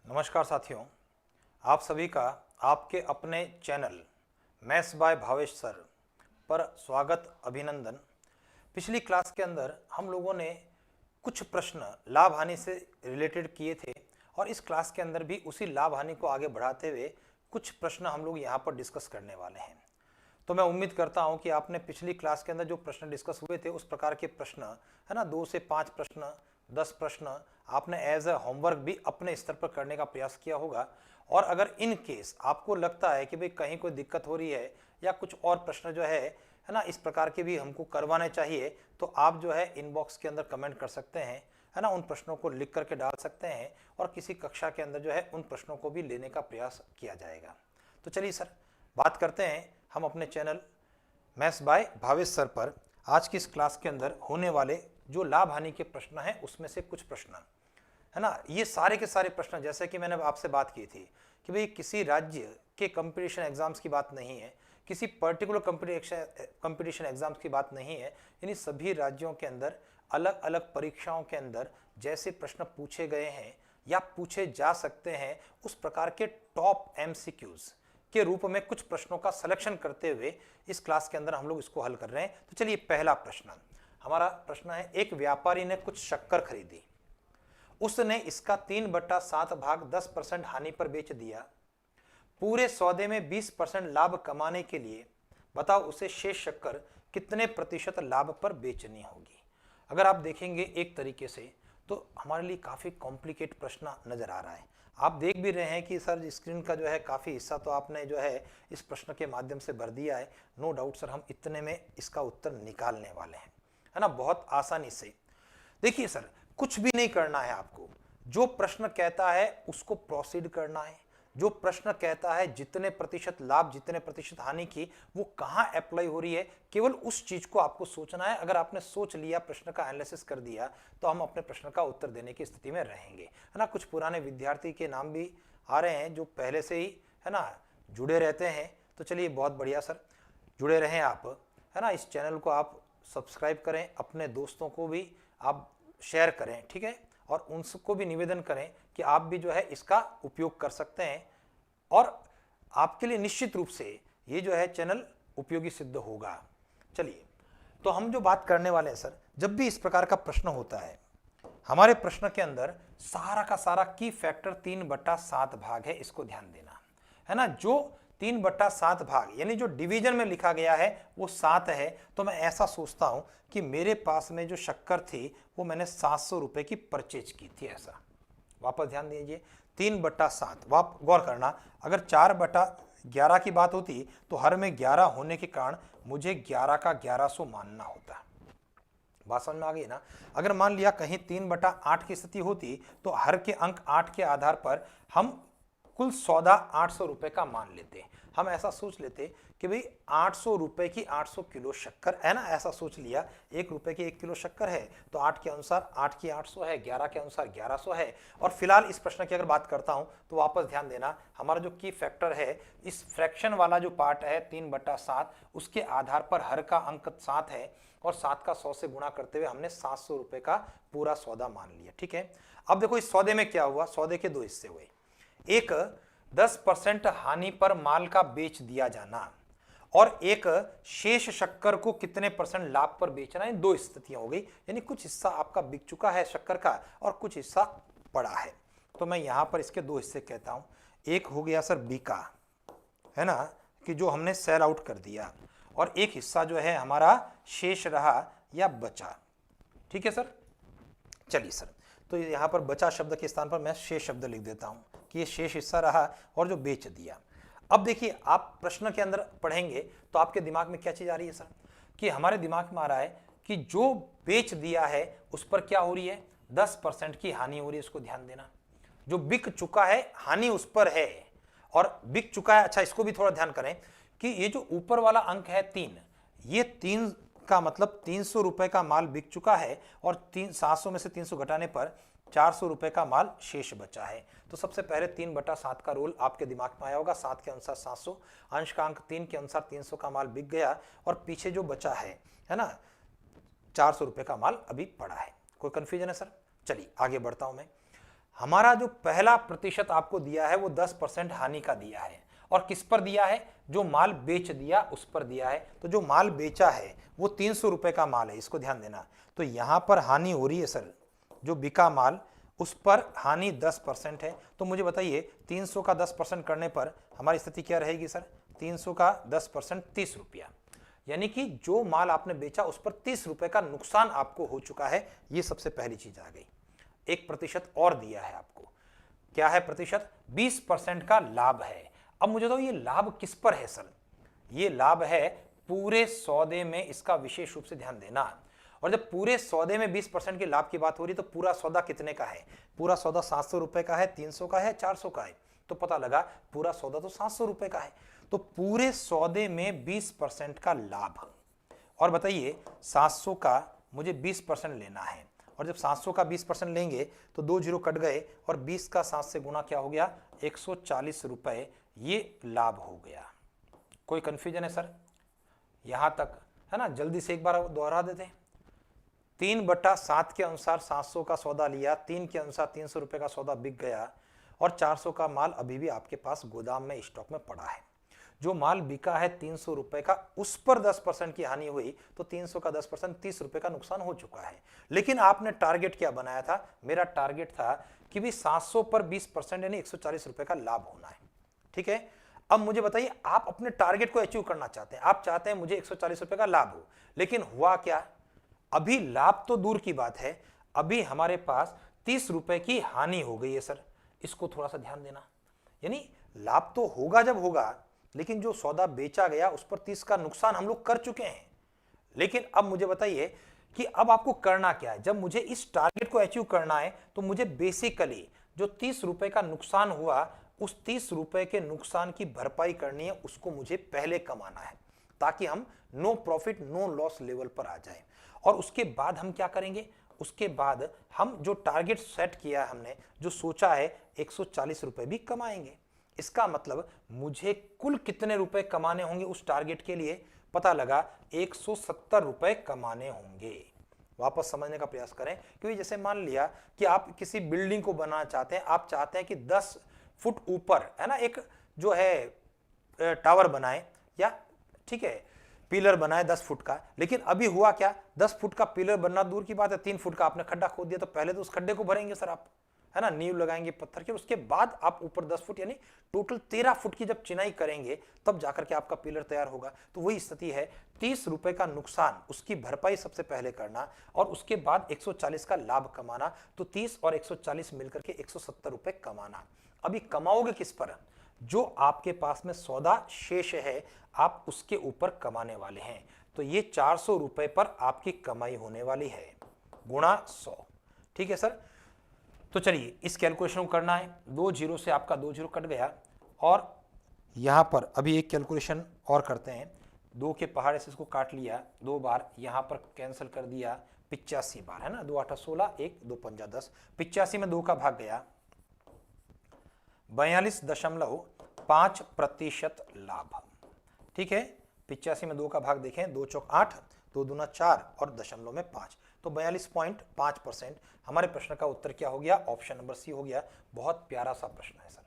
नमस्कार साथियों, आप सभी का आपके अपने channel maths by Bhavesh sir पर स्वागत अभिनंदन। पिछली क्लास के अंदर हम लोगों ने कुछ प्रश्न लाभ हानि से रिलेटेड किए थे और इस क्लास के अंदर भी उसी लाभ हानि को आगे बढ़ाते हुए कुछ प्रश्न हम लोग यहाँ पर डिस्कस करने वाले हैं। तो मैं उम्मीद करता हूँ कि आपने पिछली क्लास के अंदर जो प्रश्न डिस्कस हुए थे उस प्रकार के प्रश्न है ना 2 से 5 प्रश्न 10 प्रश्न आपने एज अ होमवर्क भी अपने स्तर पर करने का प्रयास किया होगा। और अगर इन केस आपको लगता है कि भाई कहीं कोई दिक्कत हो रही है या कुछ और प्रश्न जो है ना इस प्रकार के भी हमको करवाने चाहिए, तो आप जो है इनबॉक्स के अंदर कमेंट कर सकते हैं, है ना, उन प्रश्नों को लिख करके डाल सकते हैं और किसी कक्षा के अंदर जो है उन प्रश्नों को भी लेने का प्रयास किया जाएगा। तो चलिए सर, बात करते हैं हम अपने channel maths by Bhavesh sir पर आज की इस क्लास के अंदर होने वाले जो लाभ हानि के प्रश्न हैं उसमें से कुछ प्रश्न, है ना। ये सारे के सारे प्रश्न जैसे कि मैंने आपसे बात की थी कि भाई किसी राज्य के कंपटीशन एग्जाम्स की बात नहीं है, किसी पर्टिकुलर कंपटीशन एग्जाम्स की बात नहीं है। यानी सभी राज्यों के अंदर अलग अलग परीक्षाओं के अंदर जैसे प्रश्न पूछे गए हैं या पूछे जा सकते हैं उस प्रकार के टॉप एमसीक्यूज के रूप में कुछ प्रश्नों का सिलेक्शन करते हुए इस क्लास के अंदर हम लोग इसको हल कर रहे हैं। तो चलिए, पहला प्रश्न हमारा प्रश्न है, एक व्यापारी ने कुछ शक्कर खरीदी, उसने इसका 3/7 भाग 10% हानि पर बेच दिया। पूरे सौदे में 20% लाभ कमाने के लिए बताओ उसे शेष शक्कर कितने प्रतिशत लाभ पर बेचनी होगी। अगर आप देखेंगे एक तरीके से तो हमारे लिए काफी कॉम्प्लिकेट प्रश्न नजर आ रहा है। आप देख भी रहे हैं कि सर स्क्रीन का जो है काफी हिस्सा तो आपने जो है इस प्रश्न के माध्यम से भर दिया है। नो डाउट सर, हम इतने में इसका उत्तर निकालने वाले हैं, है ना, बहुत आसानी से। देखिए सर, कुछ भी नहीं करना है आपको, जो प्रश्न कहता है उसको प्रोसीड करना है। जो प्रश्न कहता है जितने प्रतिशत लाभ जितने प्रतिशत हानि की वो कहां अप्लाई हो रही है, केवल उस चीज को आपको सोचना है। अगर आपने सोच लिया, प्रश्न का एनालिसिस कर दिया, तो हम अपने प्रश्न का उत्तर देने की स्थिति में रहेंगे, है ना। कुछ पुराने विद्यार्थी के नाम भी आ रहे हैं जो पहले से ही, है ना, जुड़े रहते हैं। तो चलिए, बहुत बढ़िया सर, जुड़े रहें आप, है ना। इस चैनल को आप सब्सक्राइब करें, अपने दोस्तों को भी आप शेयर करें, ठीक है, और उनको भी निवेदन करें कि आप भी जो है इसका उपयोग कर सकते हैं और आपके लिए निश्चित रूप से ये जो है चैनल उपयोगी सिद्ध होगा। चलिए, तो हम जो बात करने वाले हैं सर, जब भी इस प्रकार का प्रश्न होता है हमारे प्रश्न के अंदर सारा का सारा की फैक्टर 3/7 भाग है, इसको ध्यान देना, है ना। जो 3/7 भाग यानी जो डिवीजन में लिखा गया है वो 7 है। तो मैं ऐसा सोचता हूं कि मेरे पास में जो शक्कर थी वो मैंने 700 रुपए की परचेज की थी, ऐसा। वापस ध्यान दीजिए, 3/7, वाप गौर करना, अगर 4/11 की बात होती तो हर में 11 होने के कारण मुझे 11 का 1100 मानना होता। बात समझ में आ गई ना। अगर मान लिया कहीं 3/8 की स्थिति होती तो हर के अंक 8 के आधार पर हम कुल सौदा 800 रुपए का मान लेते। हम ऐसा सोच लेते कि भाई 800 रुपए की 800 किलो शक्कर, है ना, ऐसा सोच लिया। 1 रुपए की 1 किलो शक्कर है तो 8 के अनुसार 8 की 800 है, 11 के अनुसार 1100 है। और फिलहाल इस प्रश्न की अगर बात करता हूं तो वापस ध्यान देना, हमारा जो की फैक्टर है, इस फ्रैक्शन वाला जो पार्ट है 3/7, उसके आधार पर हर का अंक 7 है और 7 का 100 से गुणा करते हुए हमने 700 रुपए का पूरा सौदा मान लिया, ठीक है। अब देखो इस सौदे में क्या हुआ, सौदे के 2 हिस्से हुए। एक 10% हानि पर माल का बेच दिया जाना और एक शेष शक्कर को कितने % लाभ पर बेचना। इन 2 स्थितियां हो गई, यानी कुछ हिस्सा आपका बिक चुका है शक्कर का और कुछ हिस्सा पड़ा है। तो मैं यहां पर इसके 2 हिस्से कहता हूं। एक हो गया सर बिका, है ना, कि जो हमने सेल आउट कर दिया, और एक हिस्सा जो है हमारा शेष रहा या बचा, ठीक है सर। चलिए सर, तो यहां पर बचा शब्द के स्थान पर मैं शेष शब्द लिख देता हूं कि ये शेष हिस्सा रहा और जो बेच दिया। अब देखिए, आप प्रश्न के अंदर पढ़ेंगे तो आपके दिमाग में क्या चीज आ रही है सर, कि हमारे दिमाग में आ रहा है कि जो बेच दिया है उस पर क्या हो रही है, 10% की हानि हो रही है। इसको ध्यान देना, जो बिक चुका है हानि उस पर है और बिक चुका है। अच्छा, इसको भी थोड़ा ध्यान करें कि ये जो ऊपर वाला अंक है 3, ये 3 का मतलब 300 रुपए का माल बिक चुका है और 700 में से 300 घटाने पर 400 रुपए का माल शेष बचा है। तो सबसे पहले 3/7 का रोल आपके दिमाग में आया होगा। 7 के अनुसार 700, अंश का अंक 3 के अनुसार 300 का माल बिक गया और पीछे जो बचा है ना, 400 रुपए का माल अभी पड़ा है। कोई कंफ्यूजन है सर? चलिए आगे बढ़ता हूं मैं। हमारा जो पहला प्रतिशत आपको दिया है वो 10% हानि का दिया है, और किस पर दिया है? जो माल बेच दिया उस पर दिया है। तो जो माल बेचा है वो 300 रुपए का माल है, इसको ध्यान देना। तो यहां पर हानि हो रही है सर, जो बिका माल उस पर हानि 10% है। तो मुझे बताइए 300 का 10% करने पर हमारी स्थिति क्या रहेगी सर? 300 का 10% 30 रुपया, यानी कि जो माल आपने बेचा उस पर 30 रुपए का नुकसान आपको हो चुका है। ये सबसे पहली चीज आ गई। 1% और दिया है आपको, क्या है प्रतिशत? 20% का लाभ है। अब मुझे तो ये लाभ किस पर है सर? ये लाभ है पूरे सौदे में, इसका विशेष रूप से ध्यान देना। और जब पूरे सौदे में 20% के लाभ की बात हो रही तो पूरा सौदा कितने का है? पूरा सौदा 700 रुपए का है, 300 का है, 400 का है। तो पता लगा पूरा सौदा तो 700 रुपए का है। तो पूरे सौदे में 20% का लाभ। और बताइए 700 का मुझे 20% लेना है, और जब 700 का 20% लेंगे तो 2 जीरो कट गए, और 20 का 7 से गुना क्या हो गया? 140 रुपए, ये लाभ हो गया। कोई कंफ्यूजन है सर? यहां तक है ना? जल्दी से एक बार दोहरा देते हैं। 3/7 के अनुसार 700 का सौदा लिया, 3 के अनुसार 300 रुपए का सौदा बिक गया, और 400 का माल अभी भी आपके पास गोदाम में स्टॉक में पड़ा है। जो माल बिका है 300 रुपए का, उस पर 10% की हानि हुई, तो 300 का 10% 30 रुपए का नुकसान हो चुका है। लेकिन आपने टारगेट क्या बनाया था? मेरा टारगेट था कि भी 700 पर 20% यानी 140 रुपए का लाभ होना है। ठीक है, अब मुझे बताइए, आप अपने टारगेट को अचीव करना चाहते हैं, आप चाहते हैं मुझे 140 रुपए का लाभ हो, लेकिन हुआ क्या? अभी लाभ तो दूर की बात है, अभी हमारे पास 30 रुपए की हानि हो गई है सर। इसको थोड़ा सा ध्यान देना। यानी लाभ तो होगा जब होगा, लेकिन जो सौदा बेचा गया उस पर 30 का नुकसान हम लोग कर चुके हैं। लेकिन अब मुझे बताइए कि अब आपको करना क्या है? जब मुझे इस टारगेट को अचीव करना है तो मुझे बेसिकली जो 30 रुपए का नुकसान हुआ, उस 30 रुपए के नुकसान की भरपाई करनी है, उसको मुझे पहले कमाना है, ताकि हम no profit no loss level पर आ जाए। और उसके बाद हम क्या करेंगे? उसके बाद हम जो टारगेट सेट किया है हमने, जो सोचा है, 140 रुपए भी कमाएंगे। इसका मतलब मुझे कुल कितने रुपए कमाने होंगे उस टारगेट के लिए? पता लगा 170 रुपए कमाने होंगे। वापस समझने का प्रयास करें, क्योंकि जैसे मान लिया कि आप किसी बिल्डिंग को बनाना चाहते हैं, आप चाहते हैं कि 10 फुट ऊपर है ना एक जो है टावर बनाए, या ठीक है पिलर बनाए 10 फुट का। लेकिन अभी हुआ क्या? 10 फुट का पिलर बनना दूर की बात है, 3 फुट का आपने खड्डा खोद दिया। तो पहले तो उस खड्डे को भरेंगे सर आप, है ना, नींव लगाएंगे पत्थर के, उसके बाद आप ऊपर 10 फुट यानी टोटल 13 फुट की जब चिनाई करेंगे, तब जाकर के आपका पिलर तैयार होगा। तो वही स्थिति है, 30 रुपए का नुकसान, उसकी भरपाई सबसे पहले करना, और उसके बाद 140 का लाभ कमाना। तो 30 और 140 मिलकर के 170 रुपए कमाना। अभी कमाओगे किस पर? जो आपके पास में सौदा शेष है, आप उसके ऊपर कमाने वाले हैं। तो ये 400 रुपए पर आपकी कमाई होने वाली है, गुणा 100। ठीक है सर? तो चलिए इस कैलकुलेशन को करना है। 2 जीरो से आपका 2 जीरो कट गया, और यहां पर अभी एक कैलकुलेशन और करते हैं। 2 के पहाड़े से इसको काट लिया 2 बार, यहां पर कैंसिल कर दिया 85 बार, है ना। 2 8 16, 1 2 5 10, 85 में 2 का भाग गया, 42.5% लाभ। ठीक है, 85 में 2 का भाग देखें, 2 चौक 8, 2 दूना 4 और दशमलव में 5, तो 42.5%। हमारे प्रश्न का उत्तर क्या हो गया? ऑप्शन नंबर सी हो गया। बहुत प्यारा सा प्रश्न है सर।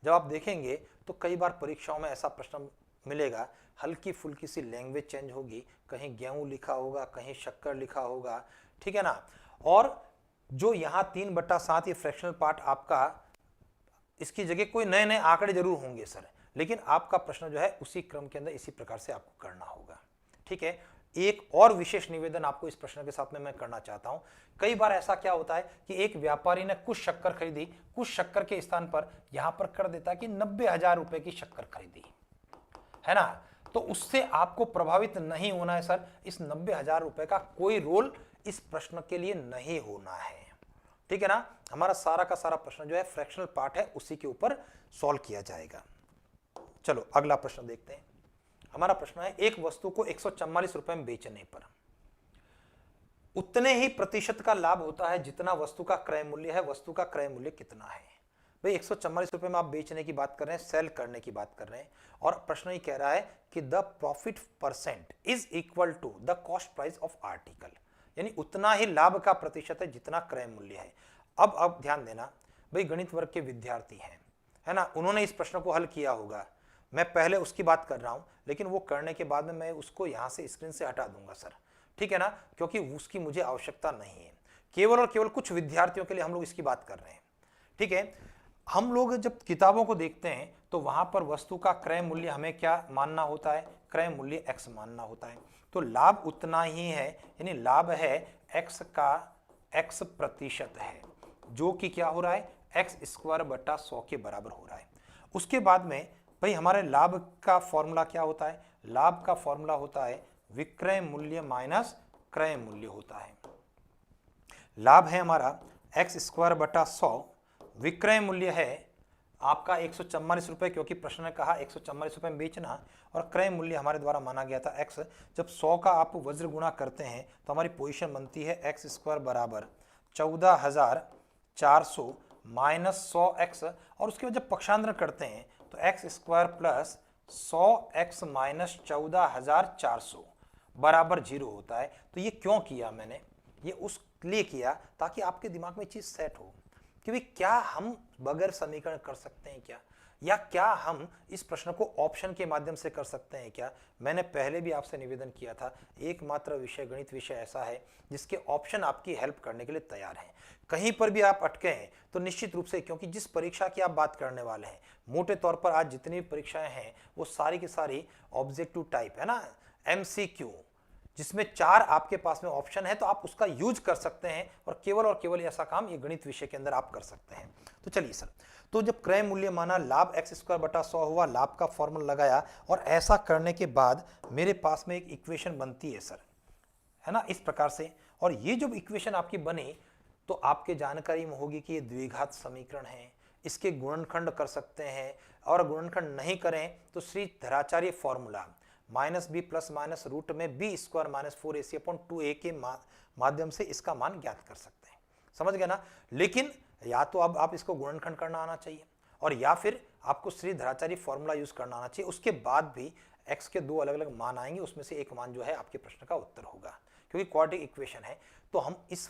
जब आप देखेंगे तो कई बार परीक्षाओं में ऐसा प्रश्न मिलेगा, हल्की फुल्की सी लैंग्वेज चेंज होगी, कहीं गेहूं लिखा होगा, कहीं शक्कर लिखा होगा, ठीक है ना। और जो यहाँ 3/7 ये फ्रैक्शनल पार्ट आपका, इसकी जगह कोई नए नए आंकड़े जरूर होंगे सर, लेकिन आपका प्रश्न जो है उसी क्रम के अंदर इसी प्रकार से आपको करना होगा। ठीक है, एक और विशेष निवेदन आपको इस प्रश्न के साथ में मैं करना चाहता हूं। कई बार ऐसा क्या होता है कि एक व्यापारी ने कुछ शक्कर खरीदी, कुछ शक्कर के स्थान पर यहां पर कर देता है कि 90,000 रुपए की शक्कर खरीदी, है ना। तो उससे आपको प्रभावित नहीं होना है सर। इस 90,000 रुपए का कोई रोल इस प्रश्न के लिए नहीं होना है, ठीक है ना। हमारा सारा का सारा प्रश्न जो है फ्रैक्शनल पार्ट है, उसी के ऊपर सॉल्व किया जाएगा। चलो अगला प्रश्न देखते हैं। हमारा प्रश्न है, एक वस्तु को 144 रुपए में बेचने पर उतने ही प्रतिशत का लाभ होता है जितना वस्तु का क्रय मूल्य है। वस्तु का क्रय मूल्य कितना है भाई? 144 रुपए में आप बेचने की बात कर रहे हैं, सेल करने की बात कर रहे हैं, और प्रश्न ही कह रहा है कि the profit percent is equal to the cost price of article, यानी उतना ही लाभ का प्रतिशत है जितना क्रय मूल्य है। अब ध्यान देना, भाई गणित वर्ग के विद्यार्थी हैं, है ना, उन्होंने इस प्रश्न को हल किया होगा। मैं पहले उसकी बात कर रहा हूं, लेकिन वो करने के बाद में मैं उसको यहां से स्क्रीन से हटा दूंगा सर, ठीक है ना, क्योंकि उसकी मुझे आवश्यकता नहीं है। केवल और केवल कुछ विद्यार्थियों के लिए हम लोग इसकी बात कर रहे हैं, ठीक है। हम लोग जब किताबों को देखते हैं तो वहां पर वस्तु का क्रय मूल्य हमें क्या मानना होता है, क्रय मूल्य x मानना होता है। तो लाभ उतना ही है, यानी लाभ है x का x प्रतिशत है, जो कि क्या हो रहा है, x स्क्वायर बटा 100 के बराबर हो रहा है। उसके बाद में भाई हमारे लाभ का फॉर्मूला क्या होता है, लाभ का फॉर्मूला होता है विक्रय मूल्य माइनस क्रय मूल्य होता है। लाभ है हमारा x स्क्वायर बटा 100, विक्रय मूल्य है आपका 144 रुपए, क्योंकि प्रश्न ने कहा 144 रुपए में बेचना, और क्रय मूल्य हमारे द्वारा माना गया था x। जब 100 का आप वज्र गुणा करते हैं तो हमारी पोजीशन बनती है x स्क्वायर बराबर 14,400 माइनस 100x, और उसके बाद जब पक्षांतर करते हैं तो x square plus 100x minus 14,400 बराबर 0 होता है। तो ये क्यों किया मैंने, ये उस लिए किया ताकि आपके दिमाग में चीज सेट हो कि भाई क्या हम बगैर समीकरण कर सकते हैं क्या, या क्या हम इस प्रश्न को ऑप्शन के माध्यम से कर सकते हैं क्या। मैंने पहले भी आपसे निवेदन किया था, एकमात्र विषय गणित विषय ऐसा है जिसके ऑप्शन आपकी हेल्प करने के लिए तैयार हैं। कहीं पर भी आप अटके हैं तो निश्चित रूप से, क्योंकि जिस परीक्षा की आप बात करने वाले हैं, मोटे तौर पर आज जितनी भी परीक्षाएं हैं वो सारी की सारी ऑब्जेक्टिव टाइप है ना, MCQ, जिसमें 4 आपके पास में ऑप्शन है, तो आप उसका यूज कर सकते हैं और केवल ऐसा काम ये गणित विषय के अंदर आप कर सकते हैं। तो चलिए सर, तो जब क्रय मूल्य माना, लाभ x स्क्वायर बटा 100 हुआ, लाभ का फॉर्मूला लगाया, और ऐसा करने के बाद मेरे पास में एक इक्वेशन बनती है सर, है ना, इस प्रकार से। और ये जब इक्वेशन आपकी बनी तो आपके जानकारी में होगी कि ये द्विघात समीकरण है, इसके गुणनखंड कर सकते हैं, और गुणनखंड नहीं करें तो Shridharacharya formula minus B plus minus root में B square minus 4ac upon 2a के माध्यम से इसका मान ज्ञात कर सकते हैं। समझ गए ना। लेकिन या तो अब आप इसको गुणनखंड करना आना चाहिए, और या फिर आपको श्री धराचार्य फॉर्मूला यूज करना आना चाहिए। उसके बाद भी x के 2 अलग अलग मान आएंगे, उसमें से एक मान जो है आपके प्रश्न का उत्तर होगा, क्योंकि क्वाड्रेटिक इक्वेशन है, तो हम इस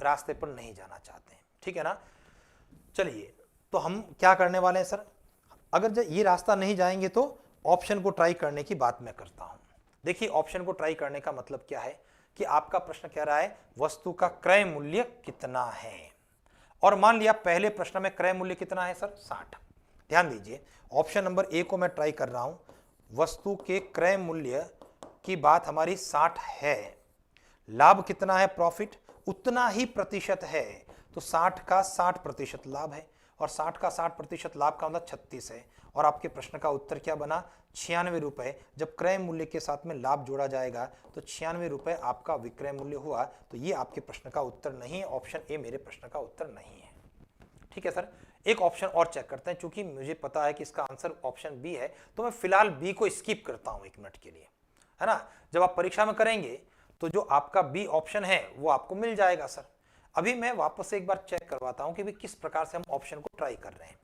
रास्ते पर नहीं जाना चाहते हैं, ठीक है ना। चलिए, तो हम क्या करने वाले हैं सर, अगर जब ये रास्ता नहीं जाएंगे तो ऑप्शन को ट्राई करने की बात मैं करता हूं। देखिए, ऑप्शन को ट्राई करने का मतलब क्या है कि आपका प्रश्न कह रहा है वस्तु का क्रय मूल्य कितना है, और मान लिया पहले प्रश्न में क्रय मूल्य कितना है सर, 60। ध्यान दीजिए, ऑप्शन नंबर ए को मैं ट्राई कर रहा हूं, वस्तु के क्रय मूल्य की बात हमारी 60 है, लाभ कितना है, प्रॉफिट उतना ही प्रतिशत है, तो 60 का 60% लाभ है, और 60 का 60% लाभ का मतलब 36 है, और आपके प्रश्न का उत्तर क्या बना, 96 रुपए। जब क्रय मूल्य के साथ में लाभ जोड़ा जाएगा तो 96 रुपए आपका विक्रय मूल्य हुआ। तो ये आपके प्रश्न का उत्तर नहीं है, ऑप्शन ए मेरे प्रश्न का उत्तर नहीं है, ठीक है सर। एक ऑप्शन और चेक करते हैं, चूंकि मुझे पता है कि इसका आंसर ऑप्शन बी है, तो मैं फिलहाल बी को स्किप करता हूं 1 मिनट के लिए, है ना। जब आप परीक्षा में करेंगे तो जो आपका बी ऑप्शन है वो आपको मिल जाएगा सर। अभी मैं वापस से एक बार चेक करवाता हूं कि भी किस प्रकार से हम ऑप्शन को ट्राई कर रहे हैं।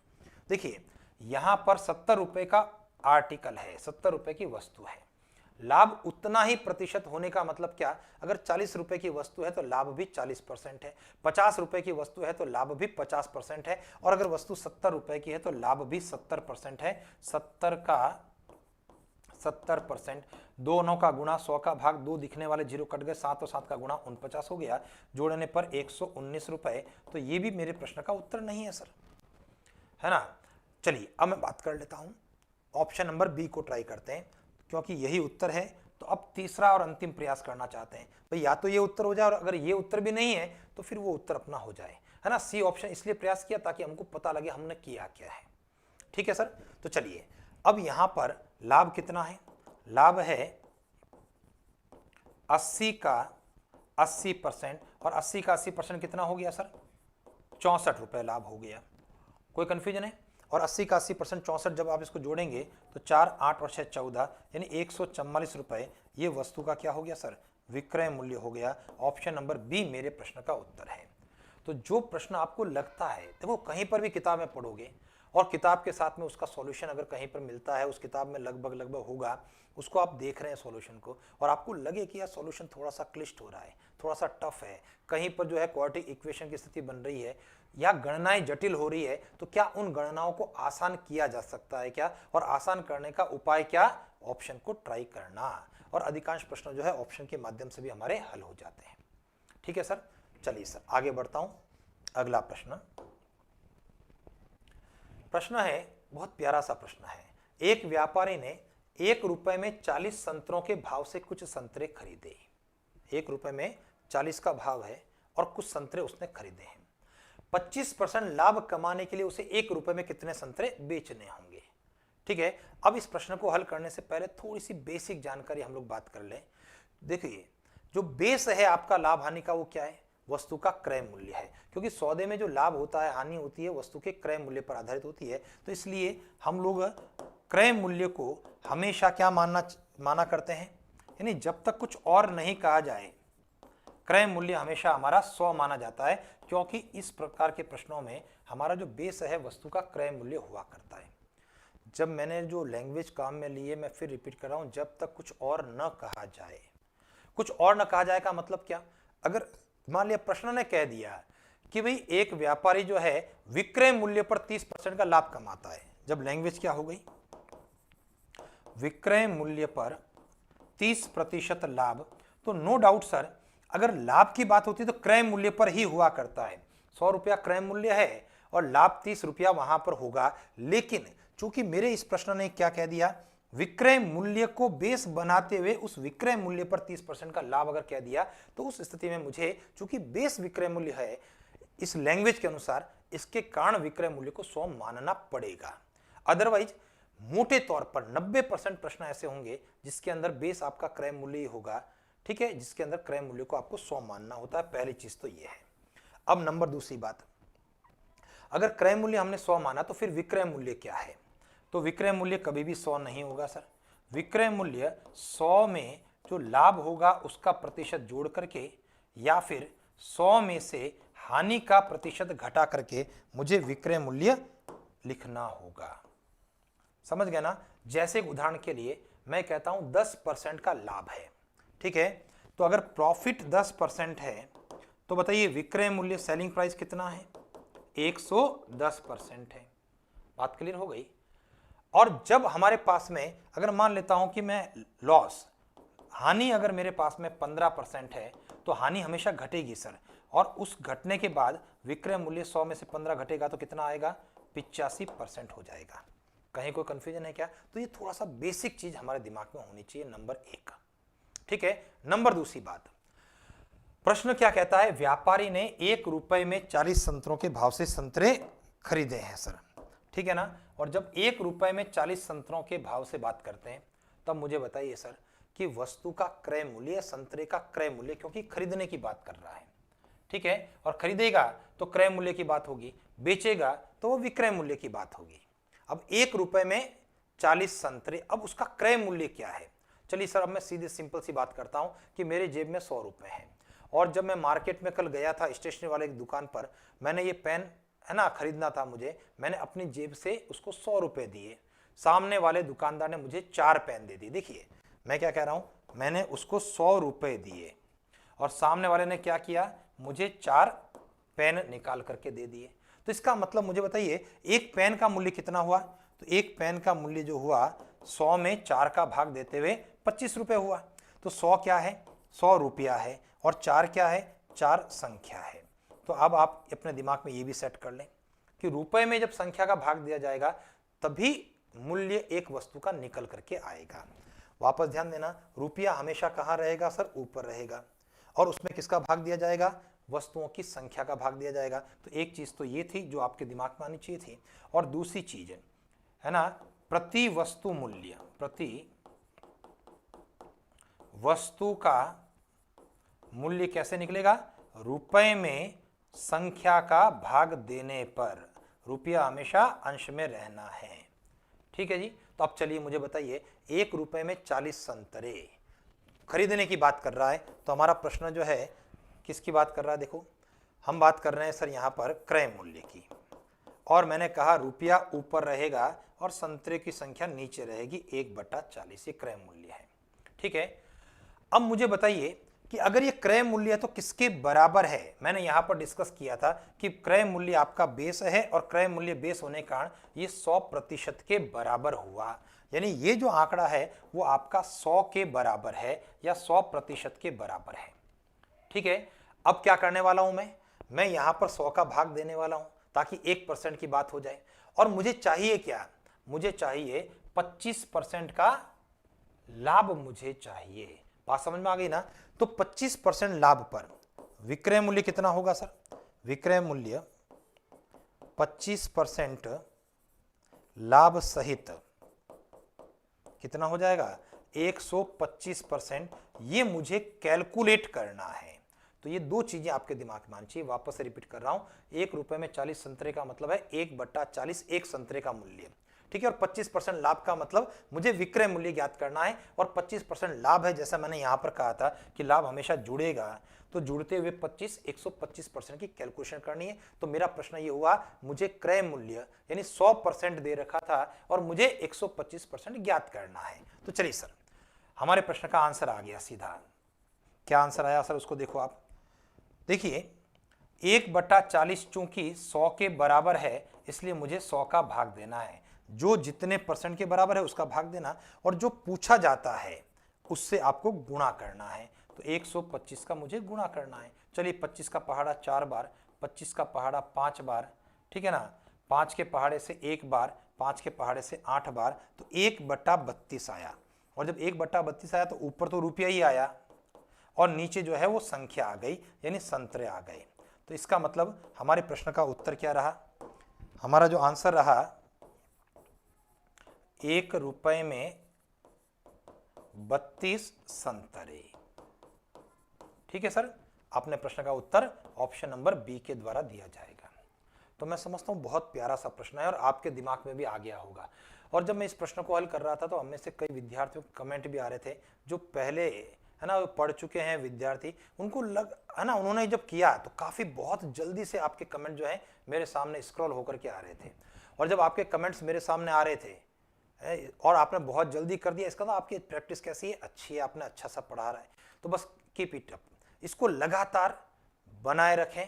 देखिए, यहां पर 70 रुपए का आर्टिकल है, 70 रुपए की वस्तु है, लाभ उतना ही प्रतिशत होने का मतलब क्या, अगर 40 रुपए की वस्तु है तो लाभ भी 40% है, 50 रुपए की वस्तु है तो लाभ भी 50% है, और अगर वस्तु 70 रुपए की है तो लाभ भी 70% है। 70 का 70%, 2 9 का गुणा 100 का भाग 2, दिखने वाले 0 कट गए, 7 और 7 का गुणा 49 हो गया, जोड़ने पर 119 रुपए। तो ये भी मेरे प्रश्न का उत्तर नहीं है सर, है ना। चलिए, अब मैं बात कर लेता हूं, ऑप्शन नंबर बी को ट्राई करते हैं, क्योंकि यही उत्तर है। तो अब तीसरा और अंतिम प्रयास करना चाहते हैं, भाई या तो ये उत्तर हो जाए, और अगर ये उत्तर भी नहीं है तो फिर वो उत्तर अपना हो जाए, है ना। सी ऑप्शन इसलिए प्रयास किया ताकि हमको पता लगे हमने किया क्या है, ठीक है सर। तो चलिए, अब यहां पर लाभ कितना है, लाभ है 80 का 80%, और 80 का 80% कितना हो गया सर, 64 रुपए लाभ हो गया। कोई कंफ्यूजन है। और 80 का 80% 64, जब आप इसको जोड़ेंगे तो 4 8 और 6 14, यानी 144 रुपए ये वस्तु का क्या हो गया सर, विक्रय मूल्य हो गया। ऑप्शन नंबर बी मेरे प्रश्न का उत्तर है। तो जो प्रश्न आपको लगता है, देखो कहीं पर भी किताब में पढ़ोगे और किताब के साथ में उसका सॉल्यूशन अगर कहीं पर मिलता है, उस किताब में लगभग लगभग होगा, उसको आप देख रहे हैं सॉल्यूशन को, और आपको लगे कि यार सॉल्यूशन थोड़ा सा क्लिष्ट हो रहा है, थोड़ा सा टफ है, कहीं पर जो है क्वाड्रेटिक इक्वेशन की स्थिति बन रही है या गणनाएं जटिल हो रही है, तो क्या उन गणनाओं को आसान किया जा सकता है क्या, और आसान करने का उपाय क्या, ऑप्शन को ट्राई करना। और अधिकांश प्रश्न जो है ऑप्शन के माध्यम से भी हमारे हल हो जाते हैं। ठीक है सर, चलिए सर आगे बढ़ता हूं। अगला प्रश्न है, बहुत प्यारा सा प्रश्न है। एक व्यापारी ने 1 रुपए में 40 संतरों के भाव से कुछ संतरे खरीदे। 1 रुपए में 40 का भाव है और कुछ संतरे उसने खरीदे हैं। 25% लाभ कमाने के लिए उसे 1 रुपए में कितने संतरे बेचने होंगे। ठीक है, अब इस प्रश्न को हल करने से पहले थोड़ी सी बेसिक जानकारी हम लोग बात कर लें। देखिए, जो बेस है आपका लाभ हानि का, वो क्या है, वस्तु का क्रय मूल्य है, क्योंकि सौदे में जो लाभ होता है, हानि होती है, वस्तु के क्रय मूल्य पर आधारित होती है। तो इसलिए हम लोग क्रय मूल्य को हमेशा क्या माना करते हैं, यानी जब तक कुछ और नहीं कहा जाए क्रय मूल्य हमेशा हमारा 100 माना जाता है, क्योंकि इस प्रकार के प्रश्नों में हमारा जो बेस है वस्तु का क्रय मूल्य हुआ करता है। जब मैंने जो लैंग्वेज काम में ली है, मैं फिर रिपीट कर रहा हूं, जब तक कुछ और न कहा जाए। कुछ और न कहा जाए का मतलब क्या, अगर मान लिया प्रश्न ने कह दिया कि भाई एक व्यापारी जो है विक्रय मूल्य पर 30% का लाभ कमाता है, जब लैंग्वेज क्या हो गई, विक्रय मूल्य पर 30% लाभ, तो नो डाउट सर, अगर लाभ की बात होती है तो क्रय मूल्य पर ही हुआ करता है। 100 रुपया क्रय मूल्य है और लाभ 30 रुपया वहां पर होगा। लेकिन चूंकि मेरे इस प्रश्न ने क्या कह दिया, विक्रय मूल्य को बेस बनाते हुए उस विक्रय मूल्य पर 30% का लाभ अगर कह दिया, तो उस स्थिति में मुझे, चूंकि बेस विक्रय मूल्य है इस लैंग्वेज के अनुसार, इसके कारण विक्रय मूल्य को 100 मानना पड़ेगा। अदरवाइज मोटे तौर पर 90% प्रश्न ऐसे होंगे जिसके अंदर बेस आपका क्रय मूल्य ही होगा। ठीक है, जिसके अंदर क्रय मूल्य को आपको 100 मानना होता है। पहली चीज तो यह है। अब नंबर दूसरी बात, अगर क्रय मूल्य हमने 100 माना तो फिर विक्रय मूल्य क्या है, तो विक्रय मूल्य कभी भी 100 नहीं होगा सर। विक्रय मूल्य 100 में जो लाभ होगा उसका प्रतिशत जोड़ करके, या फिर 100 में से हानि का प्रतिशत घटा करके मुझे विक्रय मूल्य लिखना होगा। समझ गए ना। जैसे उदाहरण के लिए मैं कहता हूं 10% का लाभ है। ठीक है, तो अगर प्रॉफिट 10% है तो बताइए विक्रय मूल्य सेलिंग प्राइस कितना है, 110% है। बात क्लियर हो गई। और जब हमारे पास में, अगर मान लेता हूं कि मैं लॉस, हानि अगर मेरे पास में 15% है तो हानि हमेशा घटेगी सर, और उस घटने के बाद विक्रय मूल्य 100 में से 15 घटेगा तो कितना आएगा, 85% हो जाएगा। कहीं कोई कंफ्यूजन है क्या? तो ये थोड़ा सा बेसिक चीज हमारे दिमाग में होनी चाहिए, नंबर 1। ठीक है, नंबर दूसरी बात, प्रश्न क्या कहता है, व्यापारी ने 1 रुपए में 40 संतरों के भाव से संतरे खरीदे हैं सर। ठीक है ना। और जब 1 रुपए में 40 संतरों के भाव से बात करते हैं, तब मुझे बताइए सर कि वस्तु का क्रय मूल्य, संतरे का क्रय मूल्य, क्योंकि खरीदने की बात कर रहा है। ठीक है, और खरीदेगा तो क्रय मूल्य की बात होगी, बेचेगा तो वो विक्रय मूल्य की बात होगी। अब 1 रुपए में 40 संतरे, अब उसका क्रय मूल्य क्या है। चलिए सर, अब मैं सीधे सिंपल सी बात करता हूं कि मेरे जेब में 100 रुपए है, और जब मैं मार्केट में कल गया था स्टेशनरी वाले की दुकान पर, मैंने ये पेन है ना खरीदना था मुझे, मैंने अपनी जेब से उसको 100 रुपए दिए, सामने वाले दुकानदार ने मुझे 4 पेन दे दिए। देखिए मैं क्या कह रहा हूं, मैंने उसको 100 रुपए दिए और सामने वाले ने क्या किया, मुझे 4 पेन निकाल करके दे दिए। तो इसका मतलब मुझे बताइए एक पेन का मूल्य कितना हुआ, तो एक पेन का मूल्य जो हुआ 100 में 4 का भाग देते हुए 25 रुपए हुआ। तो 100 क्या है, 100 रुपया है, और 4 क्या है, 4 संख्या है। तो अब आप अपने दिमाग में ये भी सेट कर लें कि रुपए में जब संख्या का भाग दिया जाएगा तभी मूल्य एक वस्तु का निकल करके आएगा। वापस ध्यान देना, रुपया हमेशा कहाँ रहेगा सर, ऊपर रहेगा, और उसमें किसका भाग दिया जाएगा, वस्तुओं की संख्या का भाग दिया जाएगा। तो एक चीज तो ये थी जो आपके दिमाग में आनी चाहिए थी। और दूसरी चीज है ना, प्रति वस्तु मूल्य, प्रति वस्तु का मूल्य कैसे निकलेगा, रुपए में संख्या का भाग देने पर। रुपया हमेशा अंश में रहना है। ठीक है जी। तो अब चलिए मुझे बताइए, 1 रुपए में 40 संतरे खरीदने की बात कर रहा है, तो हमारा प्रश्न जो है किसकी बात कर रहा है, देखो हम बात कर रहे हैं सर यहाँ पर क्रय मूल्य की, और मैंने कहा रुपया ऊपर रहेगा और संतरे की संख्या नीचे रहेगी 1/40, ये क्रय मूल्य है। ठीक है, अब मुझे बताइए कि अगर ये क्रय मूल्य है तो किसके बराबर है। मैंने यहां पर डिस्कस किया था कि क्रय मूल्य आपका बेस है और क्रय मूल्य बेस होने के कारण ये 100% के बराबर हुआ, यानी ये जो आंकड़ा है वो आपका 100 के बराबर है या 100% के बराबर है। ठीक है, अब क्या करने वाला हूं मैं यहां पर 100 का भाग देने वाला हूं ताकि 1% की बात हो जाए। और मुझे चाहिए क्या, मुझे चाहिए 25% का लाभ मुझे चाहिए। बात समझ में आ गई ना। तो 25% लाभ पर विक्रय मूल्य कितना होगा सर, विक्रय मूल्य 25% लाभ सहित कितना हो जाएगा 125%। ये मुझे कैलकुलेट करना है। तो ये दो चीजें आपके दिमाग में आनी चाहिए। वापस से रिपीट कर रहा हूं, 1 रुपए में 40 संतरे का मतलब है 1/40 एक संतरे का मूल्य। ठीक है, और 25% लाभ का मतलब मुझे विक्रय मूल्य ज्ञात करना है। और 25% लाभ है, जैसा मैंने यहां पर कहा था कि लाभ हमेशा जुड़ेगा, तो जुड़ते हुए 125% की कैलकुलेशन करनी है। तो मेरा प्रश्न ये हुआ, मुझे क्रय मूल्य यानी 100% दे रखा था और मुझे 125% ज्ञात करना है। तो चलिए सर, हमारे प्रश्न का आंसर आ गया सीधा। क्या आंसर आया सर, उसको देखो आप। देखिए 1/40 चूंकि 100 के बराबर है, इसलिए मुझे 100 का भाग देना है। जो जितने परसेंट के बराबर है उसका भाग देना, और जो पूछा जाता है उससे आपको गुणा करना है। तो 125 का मुझे गुणा करना है। चलिए 25 का पहाड़ा 4 बार, 25 का पहाड़ा 5 बार, ठीक है ना, 5 के पहाड़े से 1 बार, 5 के पहाड़े से 8 बार, तो 1/32 आया। और जब 1/32 आया तो ऊपर तो रुपया ही आया और नीचे जो है वो संख्या आ गई, यानी संतरे आ गए। तो इसका मतलब हमारे प्रश्न का उत्तर क्या रहा, हमारा जो आंसर रहा 1 रुपए में 32 संतरे। ठीक है सर, अपने प्रश्न का उत्तर ऑप्शन नंबर बी के द्वारा दिया जाएगा। तो मैं समझता हूं बहुत प्यारा सा प्रश्न है और आपके दिमाग में भी आ गया होगा। और जब मैं इस प्रश्न को हल कर रहा था तो हमें से कई विद्यार्थियों के कमेंट भी आ रहे थे जो पहले है ना पढ़ चुके हैं विद्यार्थी, उनको लग है ना, उन्होंने जब किया तो काफी बहुत जल्दी से आपके कमेंट जो है मेरे सामने स्क्रॉल होकर के आ रहे थे। और जब आपके कमेंट्स मेरे सामने आ रहे थे और आपने बहुत जल्दी कर दिया, इसका तो आपकी प्रैक्टिस कैसी है, अच्छी है, आपने अच्छा सा पढ़ा रहा है। तो बस कीप इट अप, इसको लगातार बनाए रखें,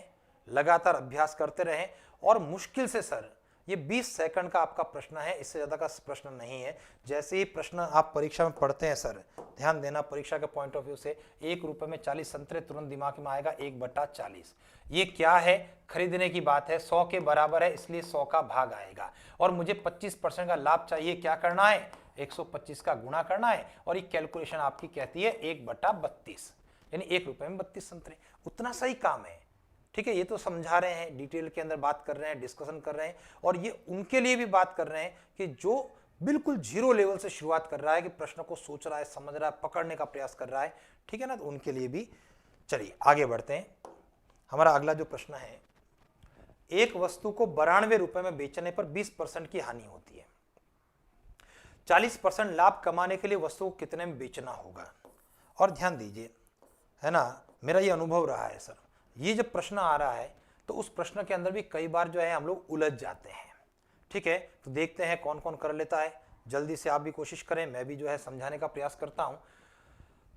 लगातार अभ्यास करते रहें। और मुश्किल से सर ये 20 सेकंड का आपका प्रश्न है, इससे ज्यादा का प्रश्न नहीं है। जैसे ही प्रश्न आप परीक्षा में पढ़ते हैं सर, ध्यान देना परीक्षा के पॉइंट ऑफ व्यू से, 1 रुपए में 40 संतरे तुरंत दिमाग में आएगा 1/40। ये क्या है, खरीदने की बात है, 100 के बराबर है इसलिए 100 का भाग आएगा। और मुझे 25% का लाभ चाहिए, क्या करना है 125 का गुणा करना है। और ये कैलकुलेशन आपकी कहती है 1/32, यानी 1 रुपए में 32 संतरे। उतना सही काम है। ठीक है, ये तो समझा रहे हैं, डिटेल के अंदर बात कर रहे हैं, डिस्कशन कर रहे हैं। और ये उनके लिए भी बात कर रहे हैं कि जो बिल्कुल जीरो लेवल से शुरुआत कर रहा है, कि प्रश्न को सोच रहा है, समझ रहा है, पकड़ने का प्रयास कर रहा है। ठीक है ना, तो उनके लिए भी। चलिए आगे बढ़ते हैं। हमारा अगला जो प्रश्न है, एक वस्तु को 92 रुपए में बेचने पर 20% की हानि होती है। 40% लाभ कमाने के लिए वस्तु को कितने में बेचना होगा। और ध्यान दीजिए, है ना, मेरा ये अनुभव रहा है सर, ये जब प्रश्न आ रहा है तो उस प्रश्न के अंदर भी कई बार जो है हम लोग उलझ जाते हैं। ठीक है, तो देखते हैं कौन कौन कर लेता है। जल्दी से आप भी कोशिश करें, मैं भी जो है समझाने का प्रयास करता हूं।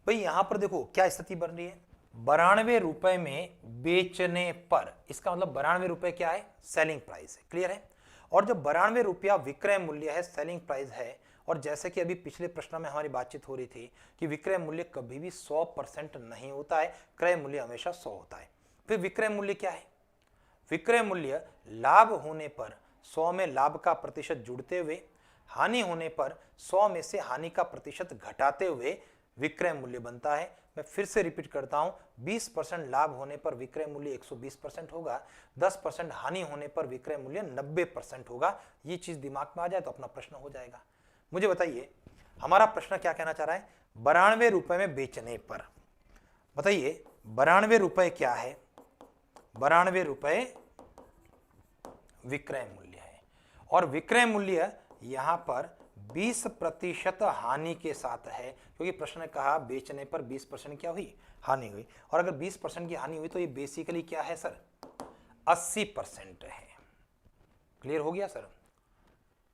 भाई यहां पर देखो क्या स्थिति बन रही है, 92 रुपए में बेचने पर, इसका मतलब 92 रुपए क्या है, सेलिंग प्राइस है, क्लियर है। और जब 92 रुपया विक्रय मूल्य है, सेलिंग प्राइस है, और जैसे कि अभी पिछले प्रश्न में हमारी बातचीत हो रही थी कि विक्रय मूल्य कभी भी 100% नहीं होता है, क्रय मूल्य हमेशा 100 होता है। फिर विक्रय मूल्य क्या है, विक्रय मूल्य लाभ होने पर 100 में लाभ का प्रतिशत जुड़ते हुए, हानि होने पर 100 में से हानि का प्रतिशत घटाते हुए विक्रय मूल्य बनता है। मैं फिर से रिपीट करता हूं, 20% लाभ होने पर विक्रय मूल्य 120% होगा, 10% हानि होने पर विक्रय मूल्य 90% होगा। ये चीज दिमाग में आ जाए तो अपना प्रश्न हो जाएगा। मुझे बताइए हमारा प्रश्न क्या कहना चाह रहा है, 92 रुपए में बेचने पर, बताइए 92 रुपए क्या है, 92 रुपए विक्रय मूल्य है। और विक्रय मूल्य यहां पर 20% हानि के साथ है, क्योंकि प्रश्न ने कहा बेचने पर 20% क्या हुई, हानि हुई। और अगर 20% की हानि हुई तो ये बेसिकली क्या है सर, 80% है। क्लियर हो गया सर?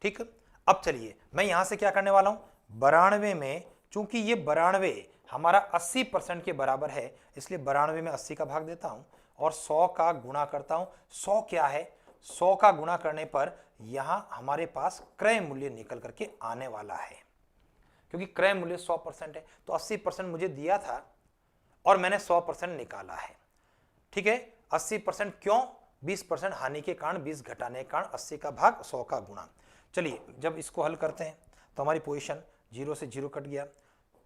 ठीक। अब चलिए मैं यहां से क्या करने वाला हूं, 92 में, चूंकि ये 92 हमारा 80% के बराबर है, इसलिए 92 में 80 का भाग देता हूं और 100 का गुणा करता हूं। 100 क्या है, 100 का गुणा करने पर यहां हमारे पास क्रय मूल्य निकल करके आने वाला है, क्योंकि क्रय मूल्य 100% है, तो 80% मुझे दिया था और मैंने 100% निकाला है। ठीक है, 80% क्यों, 20% हानि के कारण, 20 घटाने के कारण 80 का भाग 100 का गुणा। चलिए जब इसको हल करते हैं तो हमारी पोजीशन 0 से 0 कट गया,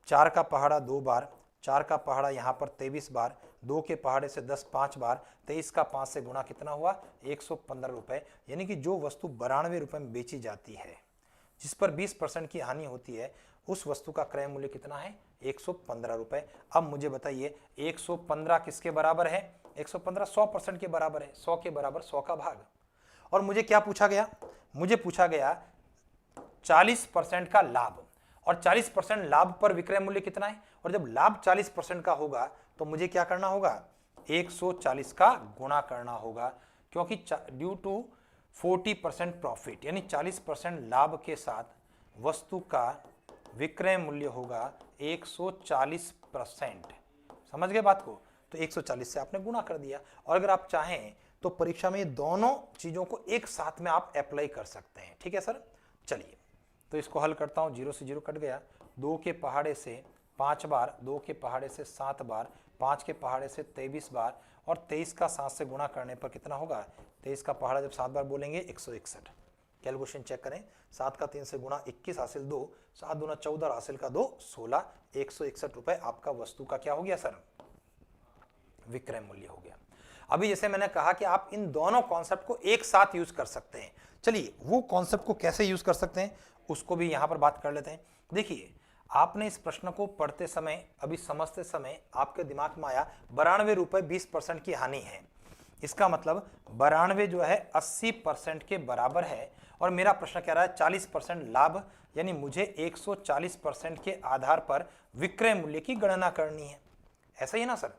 4 का पहाड़ा 2 बार, 4 का पहाड़ा यहाँ पर 23 बार, 2 के पहाड़े से 10 5 बार, 23 का 5 से गुणा कितना हुआ, 115 रुपए। यानी कि जो वस्तु 92 रुपए में बेची जाती है, जिस पर 20% की हानि होती है, उस वस्तु का क्रय मूल्य कितना है, 115 रुपए। अब मुझे बताइए 115 किसके बराबर है, 115 100% के बराबर है, 100 के बराबर 100 का भाग। और मुझे क्या पूछा गया, मुझे पूछा गया 40% का लाभ, और 40% लाभ पर विक्रय मूल्य कितना है, और जब लाभ 40% का होगा तो मुझे क्या करना होगा, 140 का गुणा करना होगा, क्योंकि ड्यू टू 40% प्रॉफिट, यानी 40% लाभ के साथ वस्तु का विक्रय मूल्य होगा 140%। समझ गए बात को? तो 140 से आपने गुणा कर दिया। और अगर आप चाहें तो परीक्षा में ये दोनों चीजों को एक साथ में आप अप्लाई कर सकते हैं। ठीक है सर? चलिए तो इसको हल करता हूं, 0 से 0 कट गया, 2 के पहाड़े से 5 बार, 2 के पहाड़े से 7 बार, 5 के पहाड़े से 23 बार, और 23 का 7 से गुणा करने पर कितना होगा, 23 का पहाड़ा जब 7 बार बोलेंगे 161। कैलकुलेशन चेक करें, 7 का 3 से गुणा 21 हासिल 2, 7 दूना 14 हासिल का 2 16, 161 रुपए आपका वस्तु का क्या हो गया सर, विक्रय मूल्य हो गया। अभी जैसे मैंने कहा कि आप इन दोनों कॉन्सेप्ट को एक साथ यूज कर सकते हैं। चलिए वो कॉन्सेप्ट को कैसे यूज कर सकते हैं उसको भी यहां पर बात कर लेते हैं। देखिए आपने इस प्रश्न को पढ़ते समय, अभी समझते समय आपके दिमाग में आया 92 रुपए 20% की हानि है, इसका मतलब 92 जो है 80% के बराबर है, और मेरा प्रश्न कह रहा है 40% लाभ, यानी मुझे 140% के आधार पर विक्रय मूल्य की गणना करनी है। ऐसा ही है ना सर?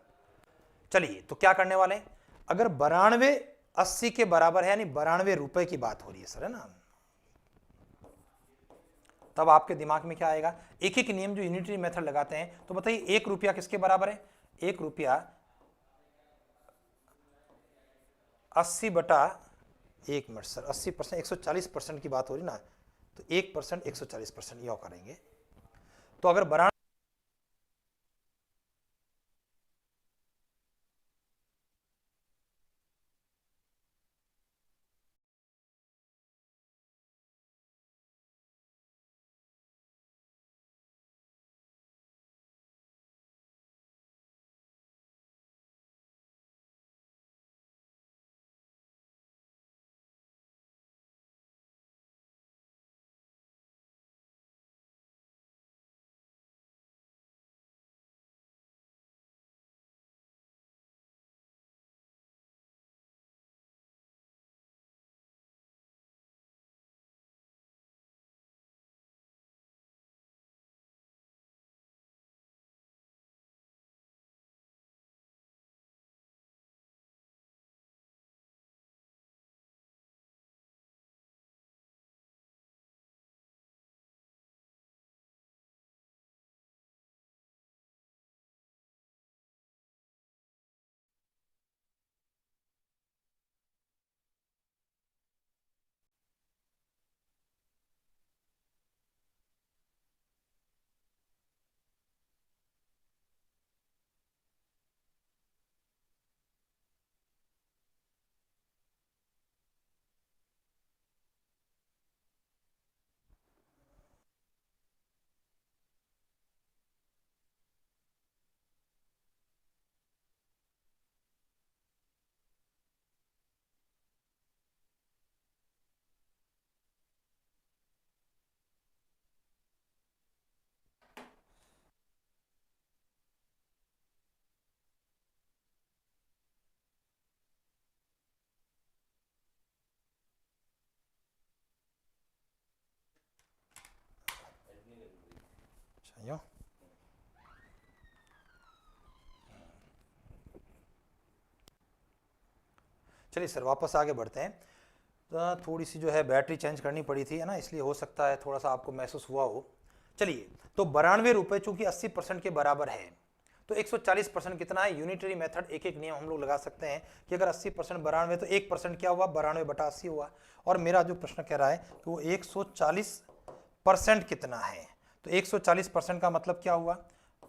चलिए तो क्या करने वाले हैं, अगर 92 80 के बराबर है, यानी 92 रुपए की बात हो रही है सर, है ना, तब आपके दिमाग में क्या आएगा, एक एक नियम जो यूनिटरी मेथड लगाते हैं, तो बताइए 1 रुपया किसके बराबर है, 1 रुपया 80 बटा 1 मिनट सर, 80% 140% की बात हो रही ना, तो 1% 140% यह करेंगे। तो अगर 92 यूं, चलिए सर वापस आगे बढ़ते हैं। थोड़ी सी जो है बैटरी चेंज करनी पड़ी थी, है ना, इसलिए हो सकता है थोड़ा सा आपको महसूस हुआ हो। चलिए, तो 92 रुपये चूंकि 80% के बराबर है, तो 140% कितना है? यूनिटरी मेथड एक एक नियम हम लोग लगा सकते हैं कि अगर 80% 92 तो 1% क्या हुआ? 92/80 हुआ। और मेरा जो प्रश्न कह रहा है कि वो 140% कितना है, तो 140% का मतलब क्या हुआ?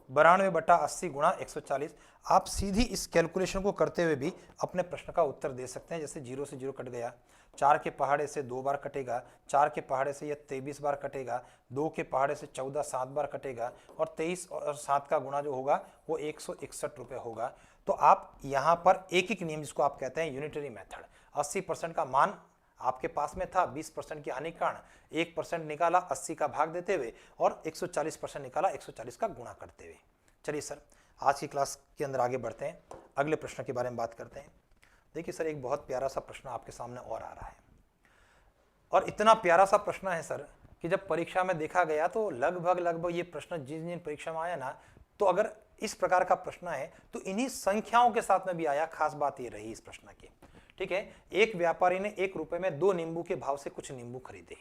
92/80 गुणा 140। आप सीधी इस कैलकुलेशन को करते हुए भी अपने प्रश्न का उत्तर दे सकते हैं। जैसे 0 से 0 कट गया, 4 के पहाड़े से 2 बार कटेगा, 4 के पहाड़े से यह 23 बार कटेगा, 2 के पहाड़े से 14 7 बार कटेगा, और 23 और 7 का गुणा जो होगा वो 161 रुपये होगा। तो आप यहाँ पर एक एक नियम, जिसको आप कहते हैं यूनिटरी मेथड, 80% का मान आपके पास में था, 20% की हानि के कारण 1% निकाला 80 का भाग देते हुए, और 140% निकाला 140 का गुणा करते हुए। चलिए सर, आज की क्लास के अंदर आगे बढ़ते हैं, अगले प्रश्न के बारे में बात करते हैं। देखिए सर, एक बहुत प्यारा सा प्रश्न आपके सामने और आ रहा है, और इतना प्यारा सा प्रश्न है सर कि जब परीक्षा में देखा गया तो लगभग ये प्रश्न जिन जिन परीक्षा में आया ना, तो अगर इस प्रकार का प्रश्न है तो इन्हीं संख्याओं के साथ में भी आया। खास बात ये रही इस प्रश्न की, ठीक है। एक व्यापारी ने 1 रुपए में 2 नींबू के भाव से कुछ नींबू खरीदे।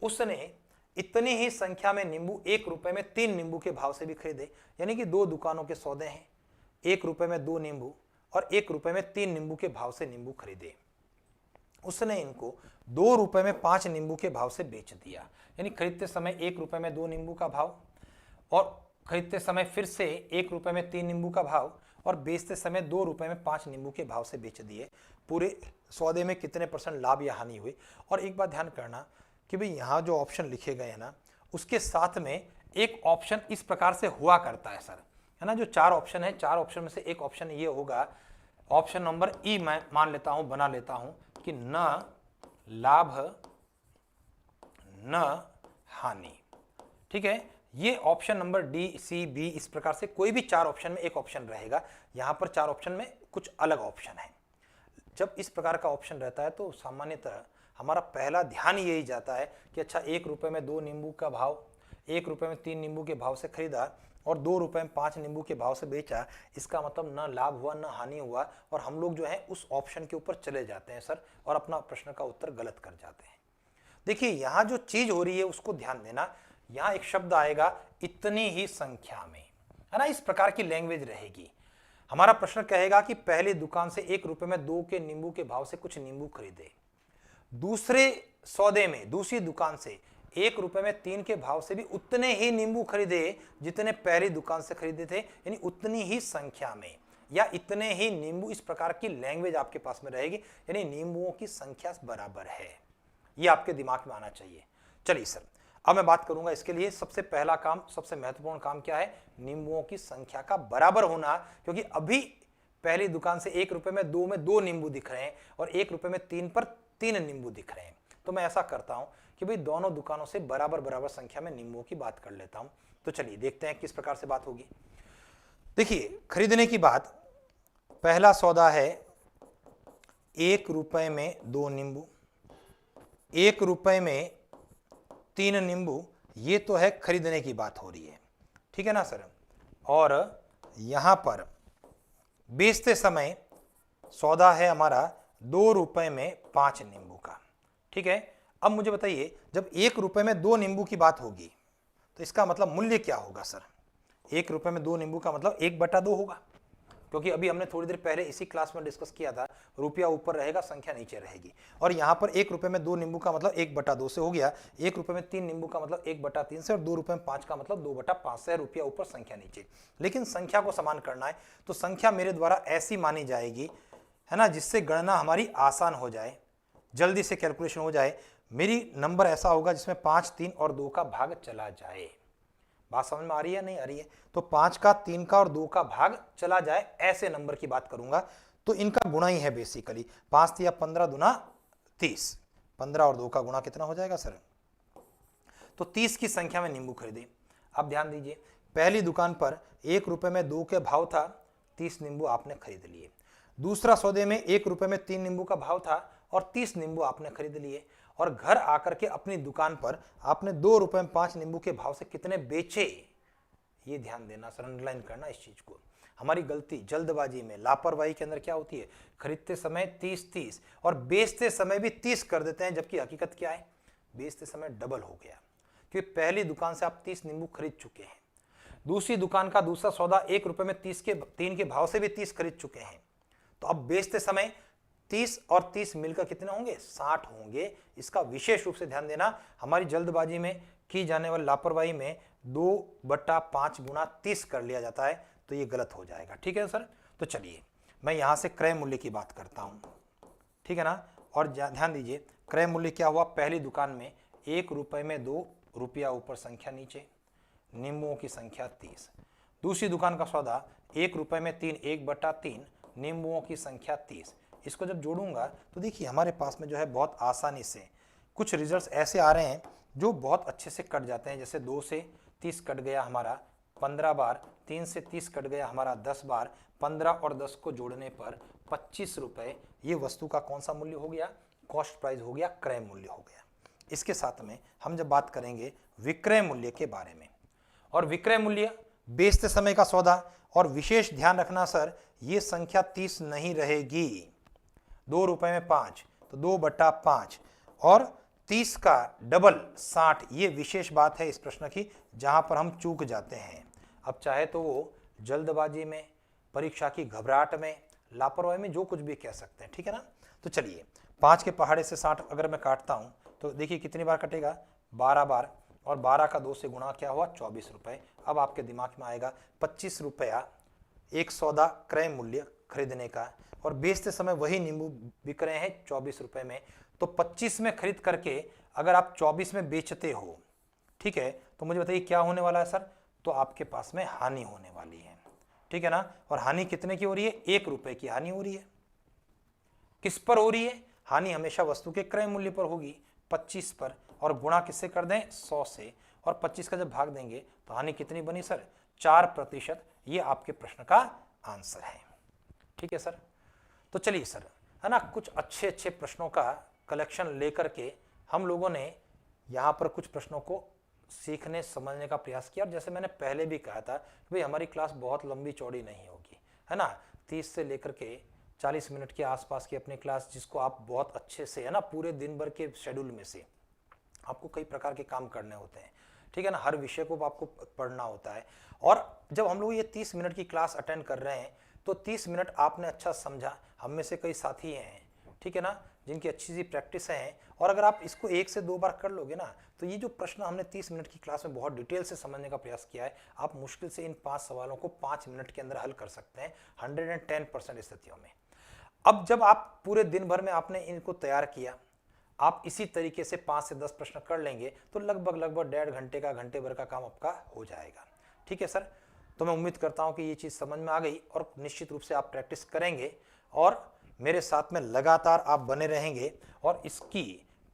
उसने इतनी ही संख्या में नींबू 1 रुपए में 3 नींबू के भाव से भी खरीदे, यानी कि 2 दुकानों के सौदे हैं। 1 रुपए में 2 नींबू और 1 रुपए में 3 नींबू के भाव से नींबू खरीदे। उसने इनको 2 रुपए में 5 नींबू के भाव से बेच दिया, यानी खरीदते समय 1 रुपए में 2 नींबू का भाव, और खरीदते समय फिर से 1 रुपए में 3 नींबू का भाव, और बेचते समय 2 रुपए में 5 नींबू के भाव से बेच दिए। पूरे सौदे में कितने % लाभ या हानि हुई? और एक बात ध्यान करना कि भाई यहाँ जो ऑप्शन लिखे गए हैं ना, उसके साथ में एक ऑप्शन इस प्रकार से हुआ करता है सर, है ना। जो 4 ऑप्शन है, 4 ऑप्शन में से एक ऑप्शन ये होगा, ऑप्शन नंबर ई मैं मान लेता हूं, बना लेता हूं कि न लाभ न हानि, ठीक है। ये option number D C B, इस प्रकार से कोई भी 4 ऑप्शन में एक ऑप्शन रहेगा। यहां पर 4 ऑप्शन में कुछ अलग ऑप्शन है। जब इस प्रकार का ऑप्शन रहता है तो सामान्यतः हमारा पहला ध्यान यही जाता है कि अच्छा, 1 रुपए में 2 नींबू का भाव, 1 रुपए में 3 नींबू के भाव से खरीदा, और 2 रुपए में 5 नींबू के भाव से बेचा। इसका मतलब न लाभ हुआ न हानि हुआ, और हम लोग जो है उस ऑप्शन के ऊपर चले जाते हैं सर, और अपना प्रश्न का उत्तर गलत कर जाते हैं। देखिए, यहां जो चीज हो रही है उसको ध्यान देना। यहां एक शब्द आएगा इतनी ही संख्या में, है ना, इस प्रकार की लैंग्वेज रहेगी। हमारा प्रश्न कहेगा कि पहली दुकान से 1 रुपए में 2 के नींबू के भाव से कुछ नींबू खरीदे, दूसरे सौदे में दूसरी दुकान से 1 रुपए में 3 के भाव से भी उतने ही नींबू खरीदे जितने पहली दुकान से खरीदे थे, यानी उतनी ही संख्या में, या इतने ही नींबू, इस प्रकार की लैंग्वेज आपके पास में रहेगी, यानी नींबुओं की संख्या बराबर है। ये आपके दिमाग में आना चाहिए। चलिए सर, अब मैं बात करूंगा इसके लिए सबसे पहला काम, सबसे महत्वपूर्ण काम क्या है? नींबुओं की संख्या का बराबर होना, क्योंकि अभी पहली दुकान से 1 रुपए में 2 नींबू दिख रहे हैं, और 1 रुपए में 3 पर 3 नींबू दिख रहे हैं। तो मैं ऐसा करता हूं कि भाई दोनों दुकानों से बराबर बराबर संख्या में नींबुओं की बात कर लेता हूं। तो चलिए देखते हैं किस प्रकार से बात होगी। देखिए, खरीदने की बात, पहला सौदा है 1 रुपए में 2 नींबू, 1 रुपए में 3 नींबू, ये तो है खरीदने की बात हो रही है, ठीक है ना सर। और यहां पर बेचते समय सौदा है हमारा 2 रुपए में 5 नींबू का, ठीक है। अब मुझे बताइए, जब 1 रुपए में 2 नींबू की बात होगी तो इसका मतलब मूल्य क्या होगा सर? 1 रुपए में 2 नींबू का मतलब 1/2 होगा, क्योंकि अभी हमने थोड़ी देर पहले इसी क्लास में डिस्कस किया था, रुपया ऊपर रहेगा, संख्या नीचे रहेगी। और यहाँ पर 1 रुपए में 2 नींबू का मतलब 1/2 से हो गया, 1 रुपए में 3 नींबू का मतलब 1/3 से, और 2 रुपए में 5 का मतलब 2/5 से, रुपया ऊपर संख्या नीचे। लेकिन संख्या को समान करना है, तो संख्या मेरे द्वारा ऐसी मानी जाएगी, है ना, जिससे गणना हमारी आसान हो जाए, जल्दी से कैलकुलेशन हो जाए। मेरी नंबर ऐसा होगा जिसमें 5, 3 और 2 का भाग चला जाए। बात समझ में आ रही है नहीं आ रही है? तो 5 का, 3 का और 2 का भाग चला जाए, ऐसे नंबर की बात करूंगा। तो इनका गुणा ही है बेसिकली, 5 या 15 दूना 30, 15 और 2 का गुणा कितना हो जाएगा सर? तो 30 की संख्या में नींबू खरीदे। अब ध्यान दीजिए, पहली दुकान पर 1 रुपए में 2 के भाव था, 30 नींबू आपने खरीद लिए। दूसरा सौदे में 1 रुपए में 3 नींबू का भाव था, और 30 नींबू आपने खरीद लिए। और घर आकर के अपनी दुकान पर आपने 2 रुपए में 5 नींबू के भाव से कितने बेचे, ये ध्यान देना सर, अंडरलाइन करना इस चीज को। हमारी गलती जल्दबाजी में, लापरवाही के अंदर क्या होती है, खरीदते समय 30 और बेचते समय भी 30 कर देते हैं, जबकि हकीकत क्या है, बेचते समय डबल हो गया, क्योंकि पहली दुकान से आप 30 नींबू खरीद चुके हैं, दूसरी दुकान का दूसरा सौदा 1 रुपए में 3 के भाव से भी 30 खरीद चुके हैं, तो अब बेचते समय 30 और 30 मिलकर कितने होंगे, 60 होंगे। इसका विशेष रूप से ध्यान देना, हमारी जल्दबाजी में की जाने वाली लापरवाही में 2/5 गुना 30 कर लिया जाता है, तो ये गलत हो जाएगा। ठीक है सर, तो चलिए मैं यहां से क्रय मूल्य की बात करता हूं, ठीक है ना। और ध्यान दीजिए, क्रय मूल्य क्या हुआ, पहली दुकान में 1 रुपए में 2 रुपया ऊपर, संख्या नीचे, नींबुओं की संख्या 30। दूसरी दुकान का सौदा 1 रुपए में 3, 1/3, नींबुओं की संख्या 30। इसको जब जोड़ूंगा तो देखिए हमारे पास में जो है बहुत आसानी से कुछ रिजल्ट्स ऐसे आ रहे हैं जो बहुत अच्छे से कट जाते हैं। जैसे 2 से 30 कट गया हमारा 15 बार, 3 से 30 कट गया हमारा 10 बार, 15 और 10 को जोड़ने पर 25 रुपए, ये वस्तु का कौन सा मूल्य हो गया, कॉस्ट प्राइस हो गया, क्रय मूल्य हो गया। इसके साथ में हम जब बात करेंगे विक्रय मूल्य के बारे में, और विक्रय मूल्य बेचते समय का सौदा, और विशेष ध्यान रखना सर, ये संख्या 30 नहीं रहेगी। 2 रुपए में 5 तो 2/5, और 30 का डबल 60, ये विशेष बात है इस प्रश्न की, जहां पर हम चूक जाते हैं। अब चाहे तो वो जल्दबाजी में, परीक्षा की घबराहट में, लापरवाही में, जो कुछ भी कह सकते हैं, ठीक है ना। तो चलिए 5 के पहाड़े से 60 अगर मैं काटता हूं तो देखिए कितनी बार कटेगा, 12 बार, और 12 का 2 से गुणा क्या हुआ, 24 रुपए। अब आपके दिमाग में आएगा 25 रुपया एक सौदा क्रय मूल्य खरीदने का, और बेचते समय वही नींबू बिक रहे हैं 24 रुपए में, तो 25 में खरीद करके अगर आप 24 में बेचते हो, ठीक है, तो मुझे बताइए क्या होने वाला है सर, तो आपके पास में हानि होने वाली है, ठीक है ना। और हानि कितने की हो रही है, 1 रुपए की हानि हो रही है। किस पर हो रही है हानि, हमेशा वस्तु के क्रय मूल्य पर होगी, 25 पर, और गुणा किससे कर दें, 100 से, और 25 का जब भाग देंगे तो हानि कितनी बनी सर, 4%। ये आपके प्रश्न का आंसर है, ठीक है सर। तो चलिए सर, है ना, कुछ अच्छे प्रश्नों का कलेक्शन लेकर के हम लोगों ने यहाँ पर कुछ प्रश्नों को सीखने समझने का प्रयास किया। और जैसे मैंने पहले भी कहा था कि भाई हमारी क्लास बहुत लंबी चौड़ी नहीं होगी, है ना, 30 से लेकर के 40 मिनट के आसपास की अपनी क्लास, जिसको आप बहुत अच्छे से, है ना, पूरे दिन भर के शेड्यूल में से आपको कई प्रकार के काम करने होते हैं, ठीक है ना, हर विषय को आपको पढ़ना होता है। और जब हम लोग ये 30 मिनट की क्लास अटेंड कर रहे हैं तो 30 मिनट आपने अच्छा समझा, हम में से कई साथी हैं, ठीक है ना, जिनकी अच्छी सी प्रैक्टिस है, और अगर आप इसको 1 से 2 बार कर लोगे ना, तो ये जो प्रश्न हमने 30 मिनट की क्लास में बहुत डिटेल से समझने का प्रयास किया है, आप मुश्किल से इन 5 सवालों को 5 मिनट के अंदर हल कर सकते हैं 110% स्थितियों में। अब जब आप पूरे दिन भर में आपने इनको तैयार किया, आप इसी तरीके से 5 से 10 प्रश्न कर लेंगे तो लगभग 1.5 घंटे का, घंटे भर का काम आपका हो जाएगा, ठीक है सर। तो मैं उम्मीद करता हूं कि ये चीज़ समझ में आ गई, और निश्चित रूप से आप प्रैक्टिस करेंगे और मेरे साथ में लगातार आप बने रहेंगे। और इसकी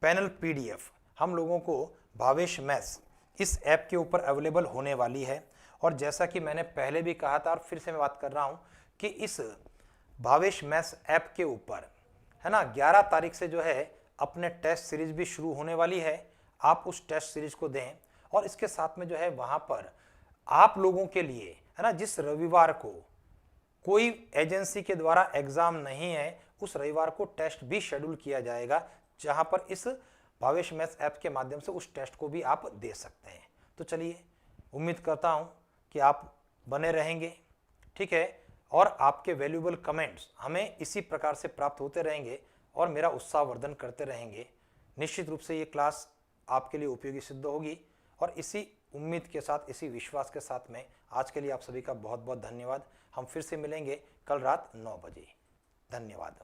पैनल पीडीएफ हम लोगों को भावेश मैथ्स इस ऐप के ऊपर अवेलेबल होने वाली है। और जैसा कि मैंने पहले भी कहा था और फिर से मैं बात कर रहा हूं कि इस भावेश मैथ्स ऐप के ऊपर, है ना, 11 तारीख से जो है अपने टेस्ट सीरीज भी शुरू होने वाली है। आप उस टेस्ट सीरीज को दें, और इसके साथ में जो है वहां पर आप लोगों के लिए, है ना, जिस रविवार को कोई एजेंसी के द्वारा एग्जाम नहीं है, उस रविवार को टेस्ट भी शेड्यूल किया जाएगा, जहां पर इस भावेश मैथ्स ऐप के माध्यम से उस टेस्ट को भी आप दे सकते हैं। तो चलिए, उम्मीद करता हूं कि आप बने रहेंगे, ठीक है, और आपके वैल्यूएबल कमेंट्स हमें इसी प्रकार से प्राप्त होते रहेंगे और मेरा उत्साहवर्धन करते रहेंगे। निश्चित रूप से ये क्लास आपके लिए उपयोगी सिद्ध होगी, और इसी उम्मीद के साथ, इसी विश्वास के साथ में आज के लिए आप सभी का बहुत बहुत धन्यवाद। हम फिर से मिलेंगे कल रात 9 बजे। धन्यवाद।